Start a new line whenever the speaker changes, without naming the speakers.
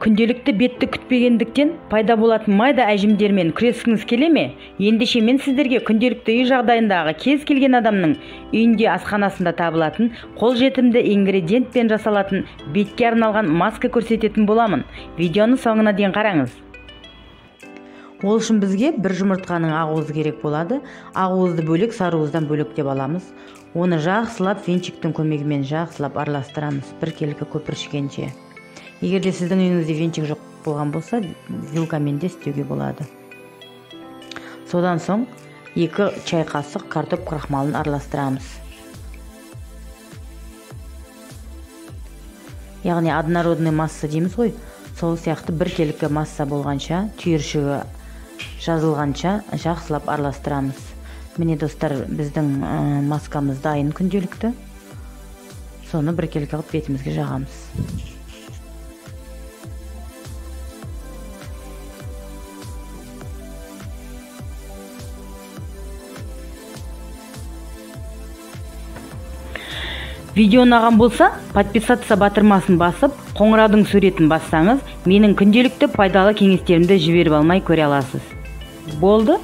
Күнделікті бетті күтпегендіктен пайда болатын майда әжімдермен күрескіңіз келе ме? Ендеше мен сіздерге күнделікті үй жағдайындағы кез келген адамның үйінде асханасында табылатын қолжетімді ингредиентпен жасалатын бетке арналған маска көрсететін боламын. Видеоны соңына дейін қараңыз. Ол үшін бізге бір жұмыртқаның ақуызы керек болады. Ақуызды бөлек, сарыуыздан бөлек деп аламыз. Оны жақсылап венчиктің көмегімен жақсылап араластырамыз, біркелкі көпіршігенше. Егер де сіздің үйіңізде венчик жоқ болған болса, вилкамен де істеуге болады. Содан соң 2 чай қасық картоп крахмалын араластырамыз. Яғни однородный масса дейміз ғой, сол сияқты біркелкі масса болғанша, түйіршігі жазылғанша жақсылап араластырамыз. Міне достар, біздің маскамыз дайын күнделікті. Соны біркелкі қылып бетімізге жағамыз. Видео ұнаған болса, подписаться батырмасын басып, қоңыраудың суретін бассаңыз, менің күнделікті пайдалы кеңестерімді жіберіп алмай көре аласыз. Болды?